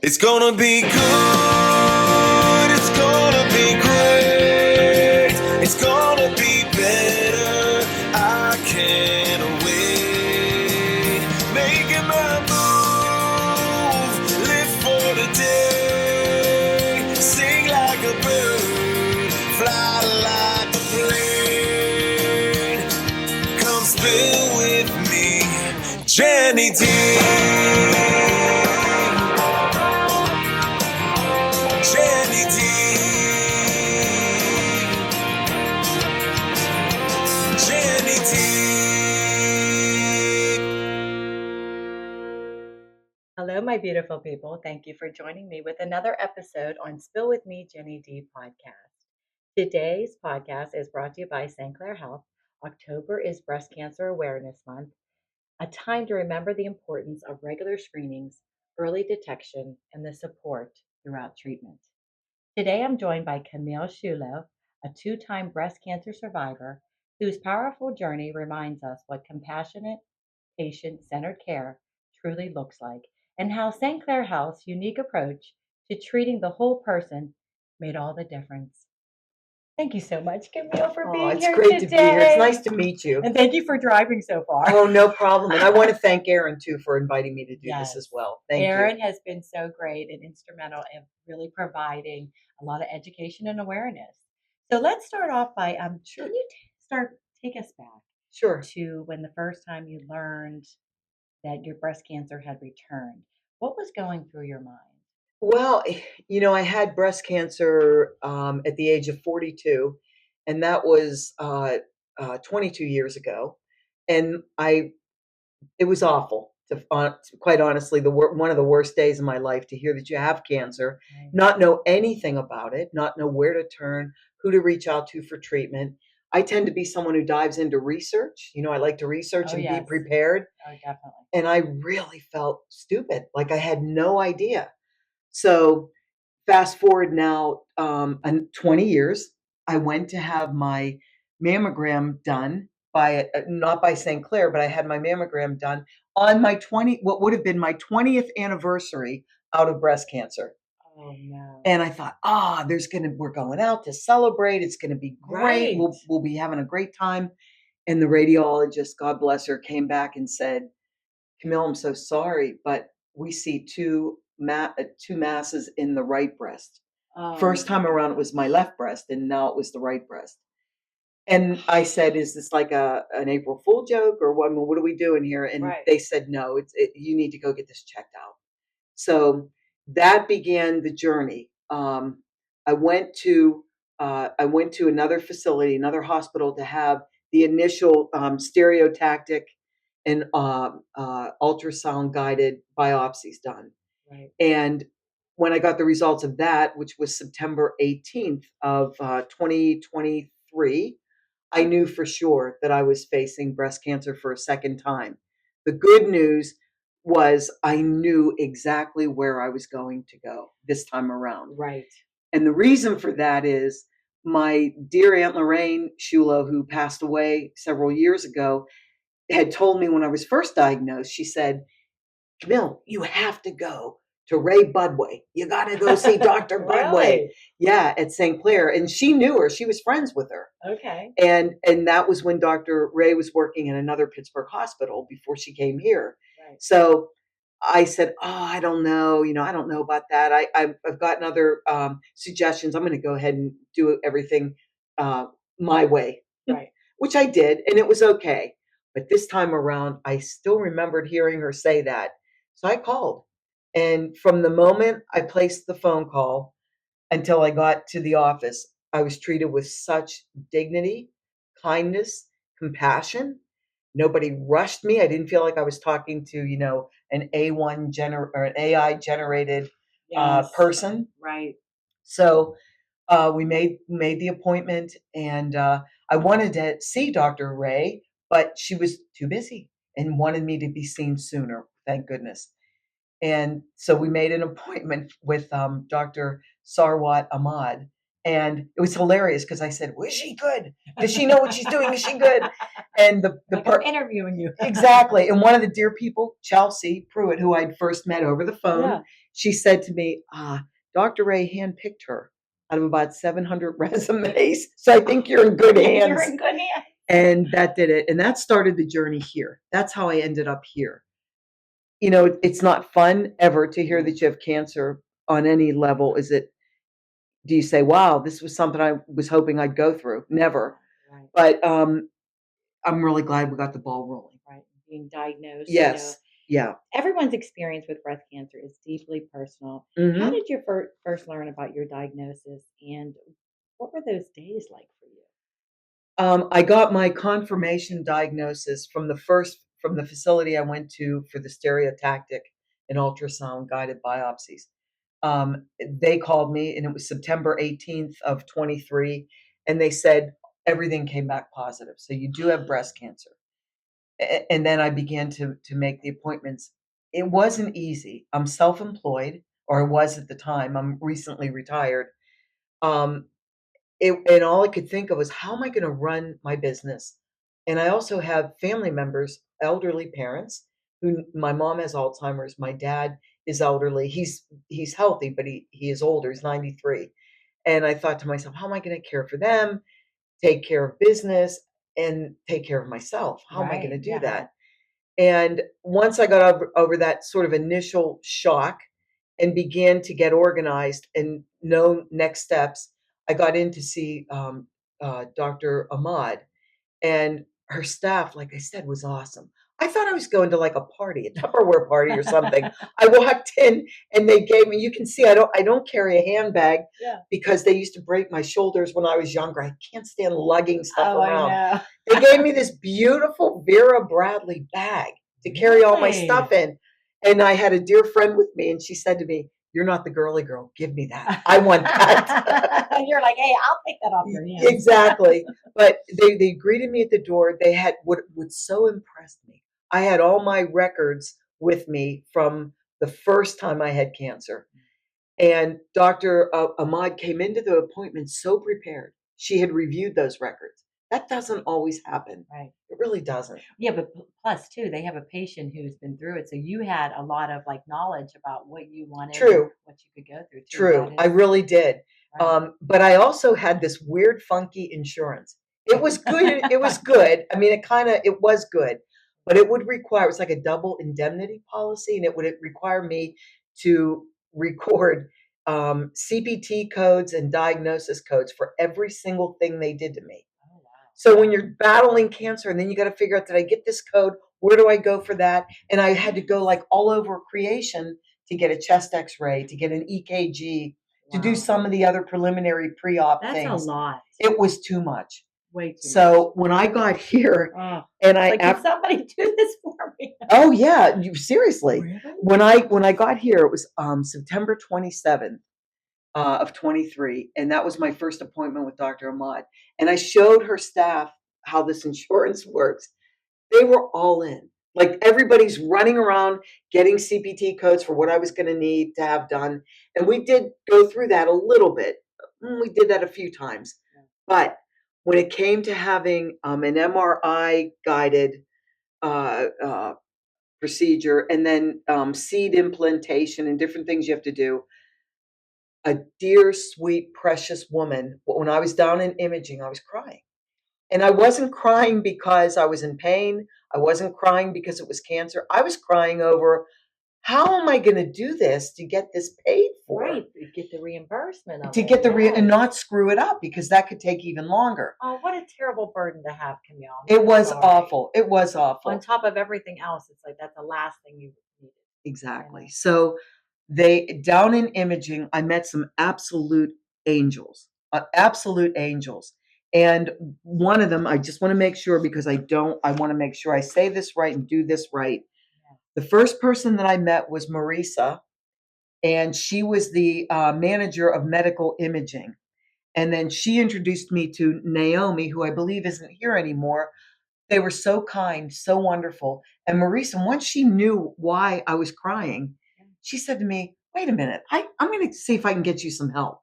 It's gonna be good, it's gonna be great, it's gonna be better, I can't wait. Making my move, live for the day, sing like a bird, fly like a plane. Come spill with me, Jenny D. Jenny D. Jenny D. Hello, my beautiful people. Thank you for joining me with another episode on Spill With Me, Jenny D podcast. Today's podcast is brought to you by Clair Health. October is Breast Cancer Awareness Month, a time to remember the importance of regular screenings, early detection, and the support throughout treatment. Today, I'm joined by Camille Sciullo, a two-time breast cancer survivor whose powerful journey reminds us what compassionate, patient-centered care truly looks like and how Clair Health's unique approach to treating the whole person made all the difference. Thank you so much, Camille, for being It's here great today. to be here. It's nice to meet you. And thank you for driving so far. Oh, no problem. And I want to thank Erin, too, for inviting me to do Yes. this as well. Thank Erin you. has been so great and instrumental in really providing a lot of education and awareness. So let's start off by, Sure. can you take us back Sure. to when the first time you learned that your breast cancer had returned? What was going through your mind? Well, I had breast cancer at the age of 42, and that was 22 years ago. And it was awful. Quite honestly, one of the worst days of my life to hear that you have cancer, Right. not know anything about it, not know where to turn, who to reach out to for treatment. I tend to be someone who dives into research. I like to research Oh, and yes. be prepared. Oh, definitely. And I really felt stupid, like I had no idea. So fast forward now 20 years, I went to have my mammogram done by not by St. Clair, but I had my mammogram done on what would have been my 20th anniversary out of breast cancer. Oh, no. And I thought, we're going out to celebrate. It's going to be great. Right. We'll be having a great time. And the radiologist, God bless her, came back and said, Camille, I'm so sorry, but we see two masses in the right breast. First time around, it was my left breast, and now it was the right breast. And I said, "Is this like an April Fool joke, or what? I mean, what are we doing here?" And Right. they said, "No, you need to go get this checked out." So that began the journey. I went to another facility, another hospital, to have the initial stereotactic and ultrasound guided biopsies done. Right. And when I got the results of that, which was September 18th of 2023, I knew for sure that I was facing breast cancer for a second time. The good news was I knew exactly where I was going to go this time around. Right. And the reason for that is my dear Aunt Lorraine Sciullo, who passed away several years ago, had told me when I was first diagnosed, she said, Camille, you have to go to Ray Budway. You got to go see Dr. Budway. Really? Yeah, at St. Clair. And she knew her. She was friends with her. Okay. And that was when Dr. Ray was working in another Pittsburgh hospital before she came here. Right. So I said, I don't know. I don't know about that. I've gotten other suggestions. I'm going to go ahead and do everything my way, Right. which I did. And it was okay. But this time around, I still remembered hearing her say that. So I called. And from the moment I placed the phone call until I got to the office, I was treated with such dignity, kindness, compassion. Nobody rushed me. I didn't feel like I was talking to, an or an AI generated Yes. person. Right. So we made the appointment, and I wanted to see Dr. Ray, but she was too busy and wanted me to be seen sooner. Thank goodness. And so we made an appointment with Dr. Sarwat Ahmad, And it was hilarious because I said, "Was she good? Does she know what she's doing? Is she good?" And the Like I'm interviewing you. exactly. And one of the dear people, Chelsea Pruitt, who I'd first met over the phone, Yeah. she said to me, Dr. Ray handpicked her out of about 700 resumes. So I think you're in good hands. You're in good hands. And that did it. And that started the journey here. That's how I ended up here. You know, it's not fun ever to hear that you have cancer on any level. Do you say, wow, this was something I was hoping I'd go through? Never. Right. But I'm really glad we got the ball rolling. Right. Being diagnosed. Yes. Yeah. Everyone's experience with breast cancer is deeply personal. How Mhm. did you first learn about your diagnosis, and what were those days like for you? I got my confirmation diagnosis from the facility I went to for the stereotactic and ultrasound guided biopsies. They called me, and it was September 18th of 23, and they said everything came back positive. So you do have breast cancer. And then I began to make the appointments. It wasn't easy. I'm self-employed, or I was at the time. I'm recently retired. Um, and all I could think of was, how am I going to run my business? And I also have family members, elderly parents, who my mom has Alzheimer's. My dad is elderly. He's healthy, but he is older. He's 93. And I thought to myself, how am I going to care for them, take care of business, and take care of myself? How am I going to do that? And once I got over that sort of initial shock and began to get organized and know next steps, I got in to see Dr. Ahmad, and her staff, like I said, was awesome. I thought I was going to like a party, a Tupperware party or something. I walked in and they gave me, you can see I don't carry a handbag Yeah. because they used to break my shoulders when I was younger. I can't stand lugging stuff around. I know. They gave me this beautiful Vera Bradley bag to carry all my stuff in. And I had a dear friend with me, and she said to me, "You're not the girly girl. Give me that. I want that." And you're like, hey, I'll take that off your hands. Exactly. But they greeted me at the door. They had what so impressed me. I had all my records with me from the first time I had cancer. And Dr. Ahmad came into the appointment so prepared. She had reviewed those records. That doesn't always happen. Right. It really doesn't. Yeah, but plus too, they have a patient who's been through it, so you had a lot of like knowledge about what you wanted, True. and what you could go through. Too. True. That I is- really did. right. But I also had this weird, funky insurance. It was good. It was good. I mean, it was good, but it would require, it's like a double indemnity policy, and it would require me to record CPT codes and diagnosis codes for every single thing they did to me. Oh, wow. So when you're battling cancer, and then you got to figure out, did I get this code? Where do I go for that? And I had to go like all over creation to get a chest X-ray, to get an EKG, to do Wow. some of the other preliminary pre-op That's things. a lot. It was too much. Way too So when I got here, much. and I Like, can somebody do this for me? oh yeah, seriously. Really? When I got here, it was September 27th of 23, and that was my first appointment with Dr. Ahmad. And I showed her staff how this insurance works. They were all in. Like everybody's running around getting CPT codes for what I was going to need to have done. And we did go through that a little bit. We did that a few times. But when it came to having an MRI guided procedure, and then seed implantation and different things you have to do, a dear, sweet, precious woman, when I was down in imaging, I was crying. And I wasn't crying because I was in pain. I wasn't crying because it was cancer. I was crying over, how am I going to do this to get this paid for? Right, to get the reimbursement of To it. get and Yes. not screw it up, because that could take even longer. Oh, what a terrible burden to have, Camille. I'm It so was sorry. awful. It was awful. On top of everything else, it's like that's the last thing you needed. Exactly. So down in imaging, I met some absolute angels, absolute angels. And one of them, I just want to make sure, because I want to make sure I say this right and do this right. Yeah. The first person that I met was Marisa, and she was the manager of medical imaging. And then she introduced me to Naomi, who I believe isn't here anymore. They were so kind, so wonderful. And Marisa, once she knew why I was crying, she said to me, wait a minute, I'm going to see if I can get you some help.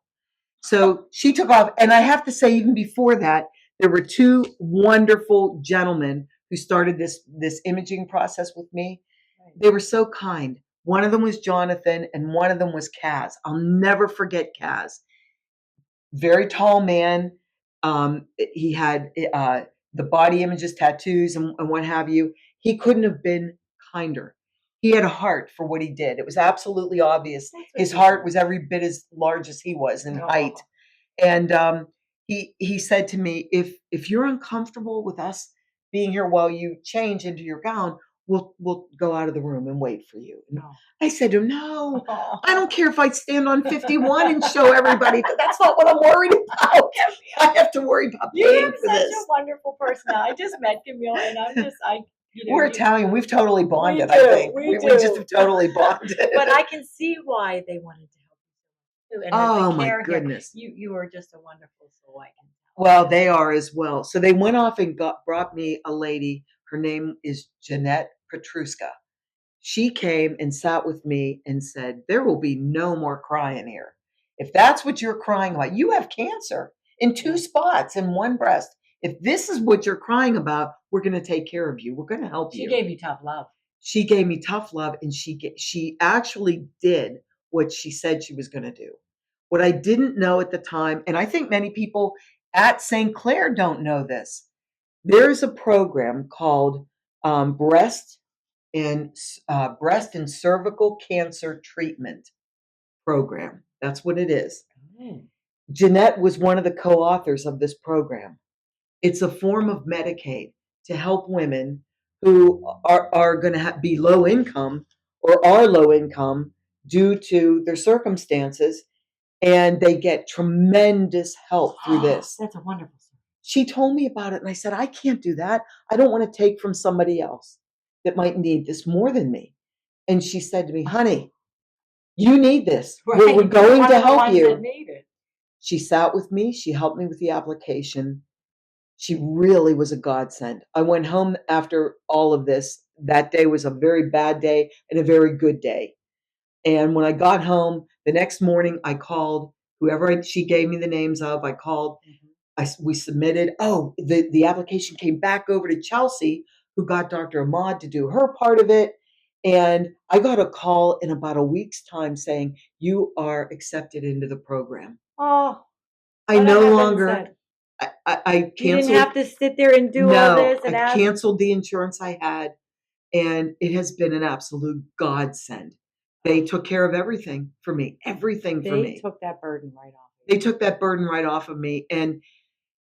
So she took off. And I have to say, even before that, there were two wonderful gentlemen who started this imaging process with me. Right. They were so kind. One of them was Jonathan, and one of them was Kaz. I'll never forget Kaz. Very tall man. He had the body images, tattoos, and what have you. He couldn't have been kinder. He had a heart for what he did. It was absolutely obvious. That's what His he heart said. was every bit as large as he was in Oh. height. And he said to me, if you're uncomfortable with us being here while you change into your gown, we'll go out of the room and wait for you. And Oh. I said to him, no, I don't care if I stand on 51 and show everybody. That's not what I'm worried about. I have to worry about You paying have for such this. a wonderful personality. I just met Camille, and We're Italian. We've totally bonded, do, I think. we We just do. have totally bonded. But I can see why they wanted to help you too. And Oh the my care here, goodness. you are just a wonderful soul. I can tell. Well, they are as well. So they went off and brought me a lady. Her name is Jeanette Petruska. She came and sat with me and said, there will be no more crying here. If that's what you're crying about, you have cancer in two spots in one breast. If this is what you're crying about, we're going to take care of you. We're going to help She you. gave you tough love. She gave me tough love, and she actually did what she said she was going to do. What I didn't know at the time, and I think many people at St. Clair don't know this, there's a program called breast and cervical cancer treatment program. That's what it is. Mm. Jeanette was one of the co-authors of this program. It's a form of Medicaid to help women who are going to be low income or are low income due to their circumstances, and they get tremendous help through this. That's a wonderful story. She told me about it, and I said, I can't do that. I don't want to take from somebody else that might need this more than me. And she said to me, honey, you need this. Right. We're going One to of the help ones you. that need it. She sat with me. She helped me with the application. She really was a godsend. I went home after all of this. That day was a very bad day and a very good day. And when I got home the next morning, I called whoever she gave me the names of. I called. We submitted. Oh, the application came back over to Chelsea, who got Dr. Ahmad to do her part of it. And I got a call in about a week's time saying, you are accepted into the program. Oh, I what a no heaven longer, sent. I You didn't canceled. have to sit there and do all this and I ask. canceled the insurance I had, and it has been an absolute godsend. They took care of everything for me, everything for They me. took that burden right off. They took that burden right off of me, and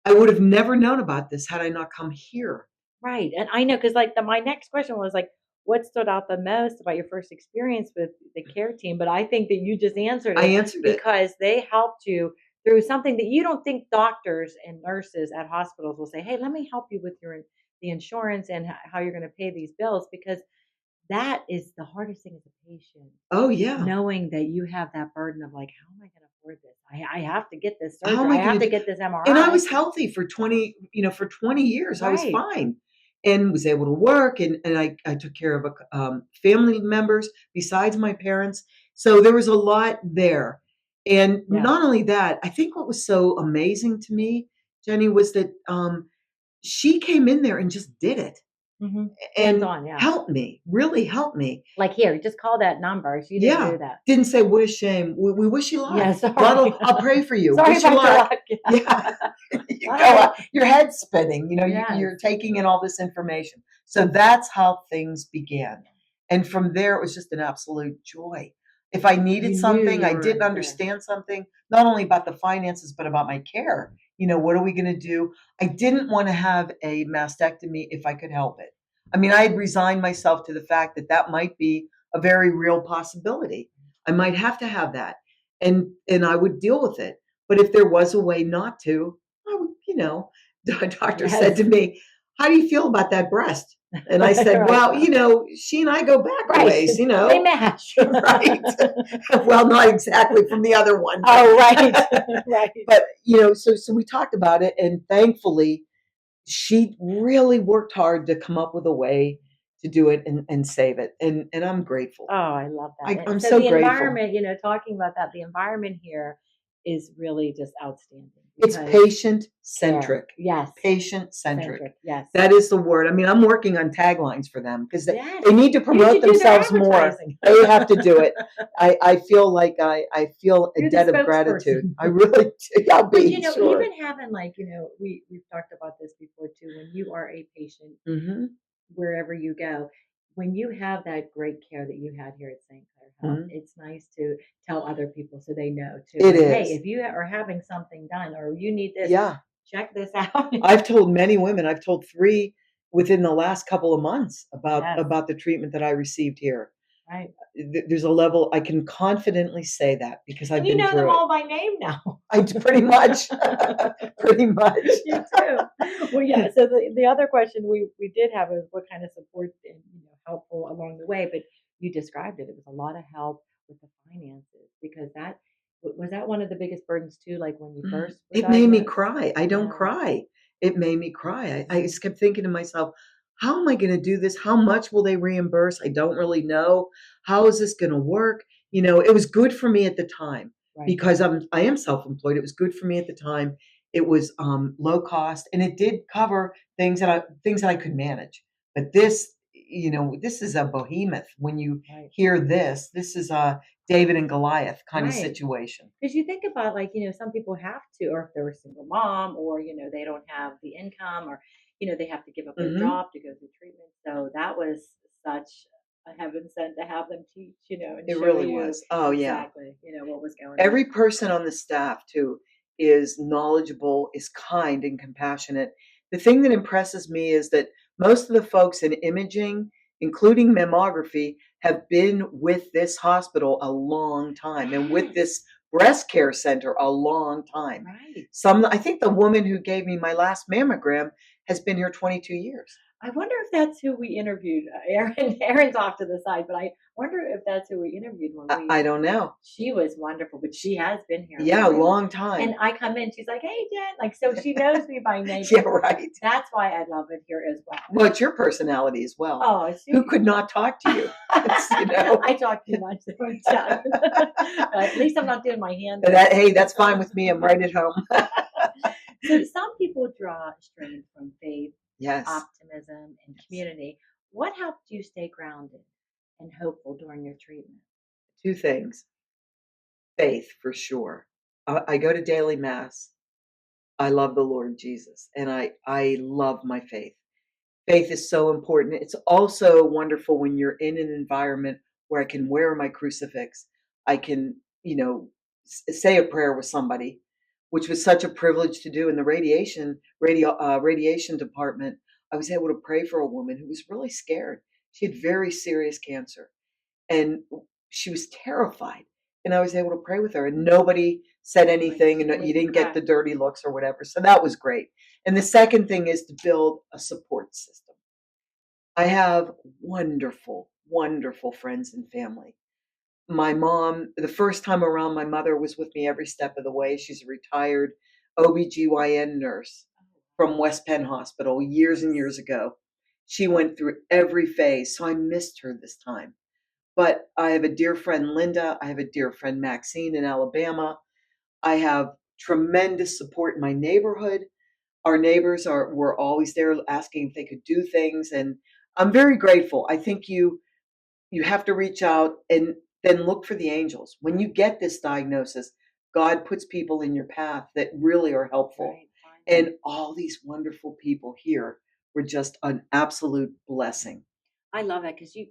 I would have never known about this had I not come here. Right. And I know, because like my next question was like, what stood out the most about your first experience with the care team? But I think that you just answered I it answered it. because they helped you through something that you don't think doctors and nurses at hospitals will say, hey, let me help you with the insurance and how you're going to pay these bills, because that is the hardest thing as a patient. Oh, yeah. Knowing that you have that burden of like, how am I going to afford this? I have to get this How am surgery. I I have gonna to do- get this MRI. And I was healthy for 20 years. I was Right. fine and was able to work. And I took care of family members besides my parents. So there was a lot there. And Yeah. not only that, I think what was so amazing to me, Jenny, was that she came in there and just did it. Mm-hmm. And Hands-on, yeah. helped me, really helped me. Like, here, just call that number. She didn't do that. Didn't say, what a shame. We wish you luck. Yeah, sorry. I'll pray for you. Sorry Wish you about your luck. luck. Yeah. You go Sorry. out, your head's spinning, Yes. you're taking in all this information. So that's how things began. And from there, it was just an absolute joy. If I needed You knew something, you I were didn't there. understand something, not only about the finances, but about my care. What are we going to do? I didn't want to have a mastectomy if I could help it. I mean, I had resigned myself to the fact that that might be a very real possibility. I might have to have that, and I would deal with it. But if there was a way not to, I would, the doctor said to me, how do you feel about that breast? And I said, Right. well, she and I go back a Right. ways, They match. Right. Well, not exactly from the other one. Oh, right. Right. But, so we talked about it, and thankfully, she really worked hard to come up with a way to do it and save it. And I'm grateful. Oh, I love that. I'm so so the grateful. environment, talking about that, the environment here is really just outstanding. It's because patient care. centric. Yes. Patient centric. Centric. Yes. That is the word. I mean, I'm working on taglines for them because Yes. they need to You promote should do their themselves more. advertising. They have to do it. I feel like I feel a You're the debt of gratitude. spokesperson. I really do. I'll But be sure. even having like, we've talked about this before too, when you are a patient Hmm. wherever you go, when you have that great care that you had here at St. Clair Health, Mhm. it's nice to tell other people so they know too. It Like, hey, is. if you are having something done or you need this, Yeah. check this out. I've told many women, I've told 3 within the last couple of months Yes. about the treatment that I received here. Right. There's a level I can confidently say that because I've And you been know them through it. all by name now. I do pretty much. Pretty much. You too. Well, yeah. So the other question we did have was what kind of support and helpful along the way, but you described it. It was a lot of help with the finances because that was that one of the biggest burdens too. Like when you first were It made me diagnosed. cry. I don't Yeah. cry. It made me cry. I just kept thinking to myself, how am I going to do this? How much will they reimburse? I don't really know. How is this going to work? It was good for me at the time Right. because I am self-employed. It was good for me at the time. It was low cost and it did cover things that I could manage. But this is a behemoth. When you Right. hear this is a David and Goliath kind of Right. situation. Because you think about like, some people have to, or if they're a single mom, or they don't have the income, or they have to give up their Mhm. job to go through treatment. So that was such a heaven sent to have them teach, and It show really you was. Oh, yeah. exactly, what was going on. Every person on the staff, too, is knowledgeable, is kind and compassionate. The thing that impresses me is that most of the folks in imaging, including mammography, have been with this hospital a long time and with Yes. this breast care center a long time. Right. I think the woman who gave me my last mammogram has been here 22 years. I wonder if that's who we interviewed. Erin's off to the side, but I wonder if that's who we interviewed when I don't know. she was wonderful, but she has been here a Yeah, a very long long and time. I come in, she's like, "Hey, Jen," like, so she knows me by name. Yeah, right. That's why I love it here as well. Well, it's your personality as well. Oh, Who could not talk to you? I talk too much, so it's done. At least I'm not doing my hand. Hey, that's fine with me. I'm right at home. So some people draw strength from faith, Yes, optimism, and community. What helped you stay grounded and hopeful during your treatment? 2 things. Faith, for sure. I go to daily mass. I love the Lord Jesus, and I love my faith. Faith is so important. It's also wonderful when you're in an environment where I can wear my crucifix. I can, say a prayer with somebody, which was such a privilege to do in the radiation department. I was able to pray for a woman who was really scared. She had very serious cancer, and she was terrified. And I was able to pray with her, and nobody said anything, She and you wouldn't didn't get cry. the dirty looks or whatever. So that was great. And the second thing is to build a support system. I have wonderful, wonderful friends and family. My mom, the first time around, my mother was with me every step of the way. She's a retired OBGYN nurse from West Penn Hospital years and years ago. She went through every phase, so I missed her this time. But I have a dear friend, Linda. I have a dear friend, Maxine, in Alabama. I have tremendous support in my neighborhood. Our neighbors were always there asking if they could do things, and I'm very grateful. I think you have to reach out and then look for the angels. When you get this diagnosis, God puts people in your path that really are helpful. Right. And all these wonderful people here were just an absolute blessing. I love it because you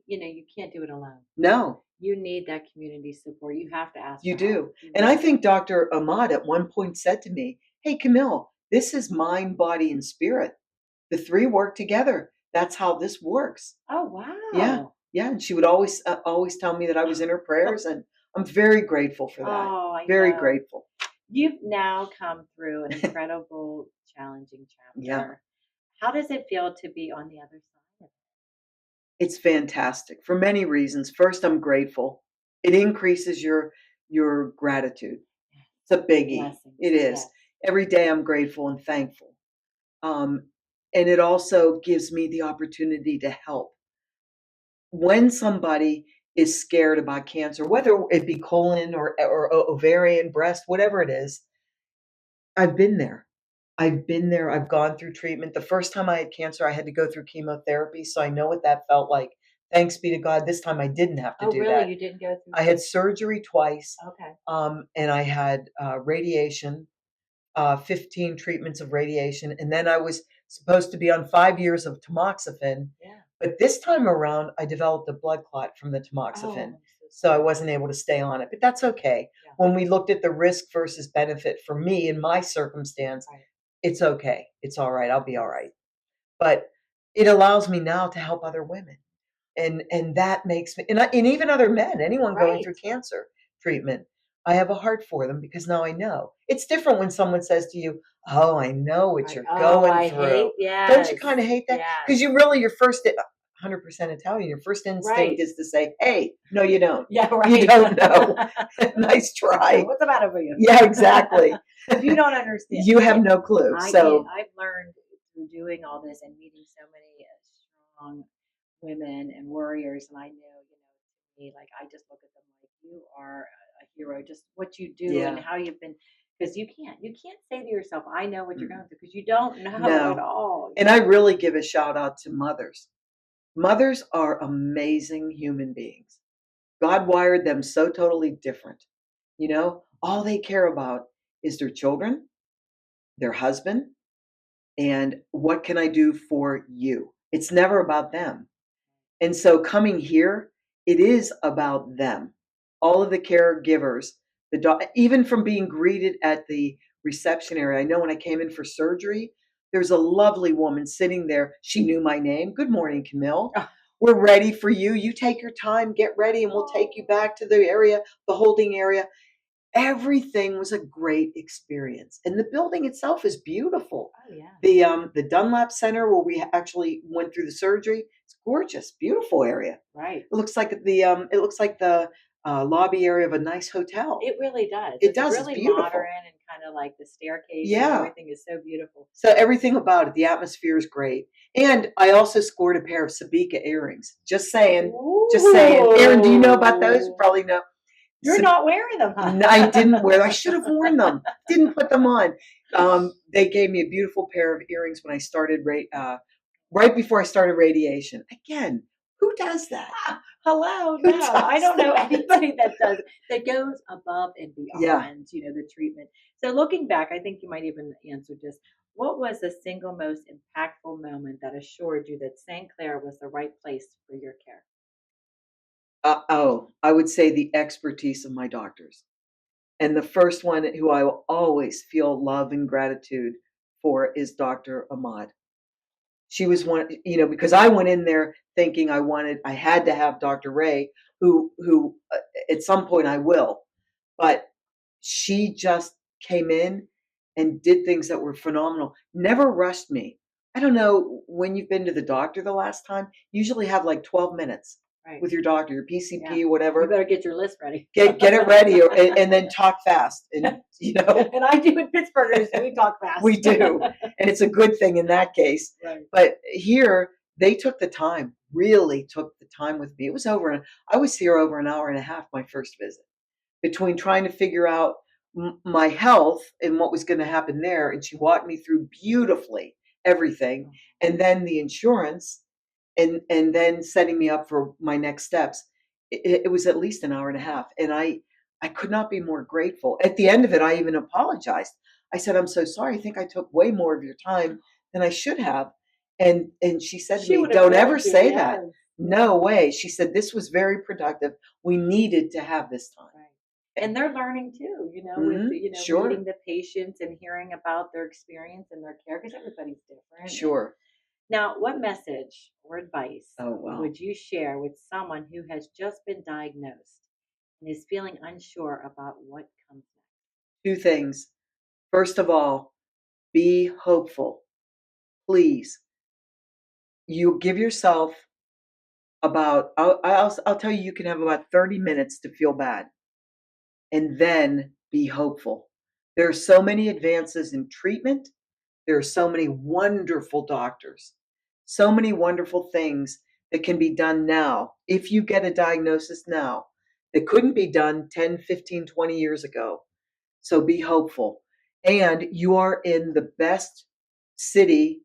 can't do it alone. No, You need that community support. You have to ask you for help. do. You And I really do. think Dr. Ahmad at one point said to me, "Hey, Camille, this is mind, body, and spirit. The 3 work together. That's how this works." Oh, Yeah, wow. yeah, and she would always tell me that I was in her prayers, and I'm very grateful for that. Oh, I Very know. grateful. You've now come through an incredible, challenging Yeah, chapter. How does it feel to be on the other side of it's fantastic for many reasons. First, I'm grateful. It increases your gratitude. it? It's a biggie. Blessings. It is. Yes. Every day I'm grateful and thankful. Um, and it also gives me the opportunity to help. When somebody is scared about cancer, whether it be colon or ovarian, breast, whatever it is. I've been there. I've been there. I've gone through treatment. The first time I had cancer, I had to go through chemotherapy, so I know what that felt like. Thanks be to God, this time I didn't have to Oh, do really? that. You didn't go through? I had surgery twice, Okay. and I had radiation, 15 treatments of radiation, and then I was supposed to be on 5 years of tamoxifen. Yeah. But this time around, I developed a blood clot from the tamoxifen, I'm so I sorry. wasn't able to stay on it. But that's okay. Yeah. When we looked at the risk versus benefit for me in my circumstance, Right. it's okay. It's all right. I'll be all right. But it allows me now to help other women. And that makes me and even other men, anyone going through Right. cancer treatment. I have a heart for them because now I know. It's different when someone says to you, "Oh, I know what Right. you're Oh, going I hate, through." Don't you yes. kinda hate that? Yes. Because you really your first 100% Italian, your first instinct Right. is to say, "Hey, no, you don't. Yeah, You right. don't know. Nice Yeah, try." what's the matter with you? Yeah, exactly. You don't understand. You have Yeah, no clue. I get. So, I've learned through doing all this and meeting so many strong women and warriors, and I know, to me, like I just look at them like you are a hero. Just what you do and yeah. how you've been, because you can't say to yourself, "I know what you're Mm. going through," because you don't know at No. all. And I really give a shout out to mothers. Mothers are amazing human beings. God wired them so totally different. All they care about is their children, their husband, and what can I do for you? It's never about them. And so coming here, it is about them. All of the caregivers, even from being greeted at the reception area. I know when I came in for surgery, there's a lovely woman sitting there. She knew my name. Good morning, Camille. Oh, We're ready for you. You take your time, get ready, and we'll take you back to the area, the holding area. Everything was a great experience, and the building itself is beautiful. oh yeah, The Dunlap Center where we actually went through the surgery, it's gorgeous, beautiful area. right. It looks like the lobby area of a nice hotel. It really does. It It's does, it's really modern beautiful. and kind of like the staircase and Yeah. everything is so beautiful. So everything about it, the atmosphere is great. And I also scored a pair of Sabika earrings. Just saying. Just saying. Aaron, do you know about those? You Ooh. probably know. You're Sab- not wearing them, huh? No, I didn't wear. I should have worn them. Didn't put them on. They gave me a beautiful pair of earrings when I started right before I started radiation. Again, who does that? Hello, Who no, I does don't know that? anybody that goes above and Yeah. beyond, the treatment. So looking back, I think you might even answer this. What was the single most impactful moment that assured you that St. Clair was the right place for your care? I would say the expertise of my doctors. And the first one who I will always feel love and gratitude for is Dr. Ahmad. She was one, because I went in there thinking I had to have Dr. Ray, who at some point I will, but she just came in and did things that were phenomenal. Never rushed me. I don't know when you've been to the doctor the last time. You usually have like 12 minutes Right. with your doctor, your Yeah. PCP, You whatever. better get your list ready. Get it ready, and then talk fast, and. And I do in Pittsburghers, we talk fast. We do, and it's a good thing in that case. Right. But here, they took the time, really took the time with me. I was here over an hour and a half my first visit, between trying to figure out my health and what was going to happen there, and she walked me through beautifully everything, and then the insurance, and then setting me up for my next steps. It was at least an hour and a half, and I could not be more grateful. At the end of it, I even apologized. I said, "I'm so sorry. I think I took way more of your time than I should have." And she said to She me, would have "Don't ever thanked you, say that. yes. No way." She said, "This was very productive. We needed to have this time." Right. And they're learning too, with Mhm. meeting Sure. the patients and hearing about their experience and their care, because everybody's different. And Sure. now, what message or advice Oh, wow. would you share with someone who has just been diagnosed and is feeling unsure about what comes next? Two things. First of all, be hopeful. Please. You give yourself about I'll tell you, you can have about 30 minutes to feel bad, and then be hopeful. There are so many advances in treatment. There are so many wonderful doctors, so many wonderful things that can be done now, if you get a diagnosis now, that couldn't be done 10, 15, 20 years ago. So be hopeful. And you are in the best city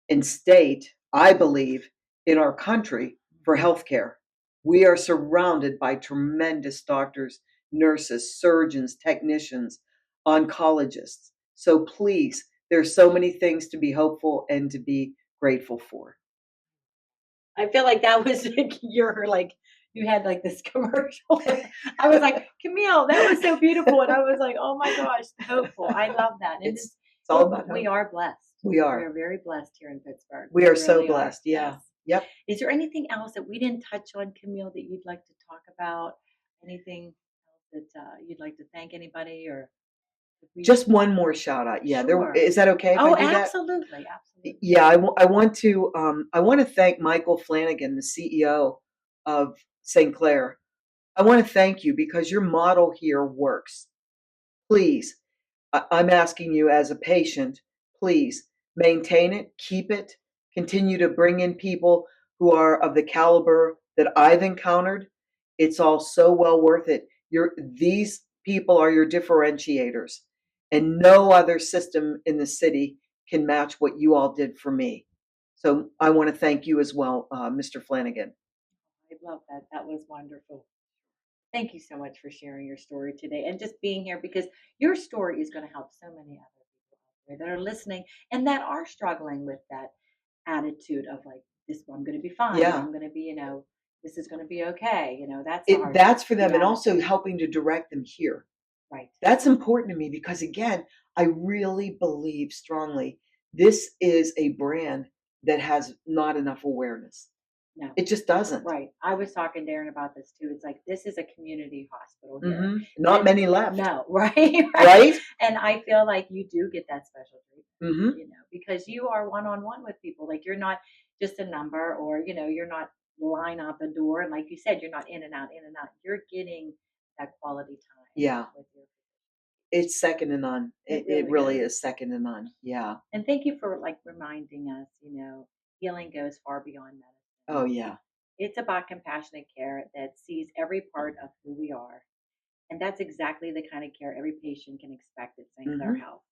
and state, I believe, in our country for healthcare. We are surrounded by tremendous doctors, nurses, surgeons, technicians, oncologists. So please, there's so many things to be hopeful and to be grateful for. I feel like that was you had like this commercial. I was like, Camille, that was so beautiful. And I was like, oh my gosh, hopeful. I love that. And It's all about we hope. are blessed. We are. We are very blessed here in Pittsburgh. We are so really blessed. Yeah. Yes. Yep. Is there anything else that we didn't touch on, Camille, that you'd like to talk about? Anything else that you'd like to thank anybody or Just one more shout out. Yeah. Sure. Is that okay if Oh, I do that? absolutely. Absolutely. Yeah, I want to thank Michael Flanagan, the CEO of St. Clair. I want to thank you because your model here works. Please, I'm asking you as a patient, please maintain it, keep it, continue to bring in people who are of the caliber that I've encountered. It's all so well worth it. These people are your differentiators, and no other system in the city can match what you all did for me. So I want to thank you as well, Mr. Flanagan. I love that. That was wonderful. Thank you so much for sharing your story today and just being here because your story is going to help so many other people out there that are listening and that are struggling with that attitude of like, this I'm going to be fine. Yeah. I'm going to be, this is going to be okay. That's the hard That's part, for them, the and also attitude. helping to direct them here. Right. That's important to me because, again, I really believe strongly this is a brand that has not enough awareness. No. It just doesn't. Right. I was talking to Aaron about this too. It's like this is a community hospital here. Mhm. Not And many left. no, right? Right? And I feel like you do get that special treatment, Mhm. because you are one on one with people. Like you're not just a number or, you're not line out the door. And like you said, you're not in and out, in and out. You're getting that quality time Yeah. with your It's second to none. It It really really is. is second to none. Yeah. And thank you for like reminding us, healing goes far beyond medicine. Oh, yeah. It's about compassionate care that sees every part of who we are. And that's exactly the kind of care every patient can expect at St. Clair Mhm. Health.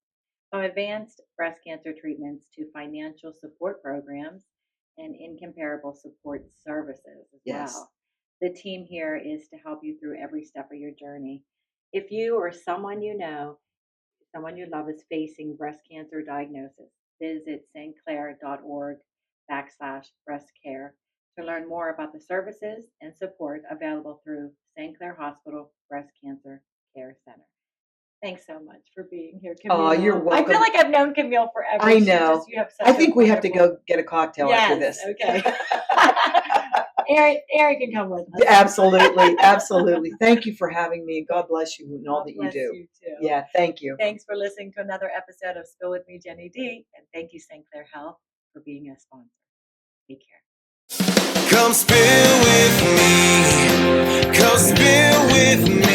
From advanced breast cancer treatments to financial support programs and incomparable support services as Yes. well. The team here is to help you through every step of your journey. If you or someone someone you love is facing breast cancer diagnosis, visit stclair.org/breast care to learn more about the services and support available through St. Clair Hospital Breast Cancer Care Center. Thanks so much for being here, Camille. Oh, you're I feel welcome. like I've known Camille forever. I know. You have such I a think we have to wonderful- go get a cocktail after Yes, this. okay. Aaron can come with us. Absolutely. Absolutely. Thank you for having me. God bless you and all God that you bless do. you too. Yeah. Thank you. Thanks for listening to another episode of Spill with me, Jenny D. And thank you, St. Clair Health, for being a sponsor. Take care. Come spill with me. Come spill with me.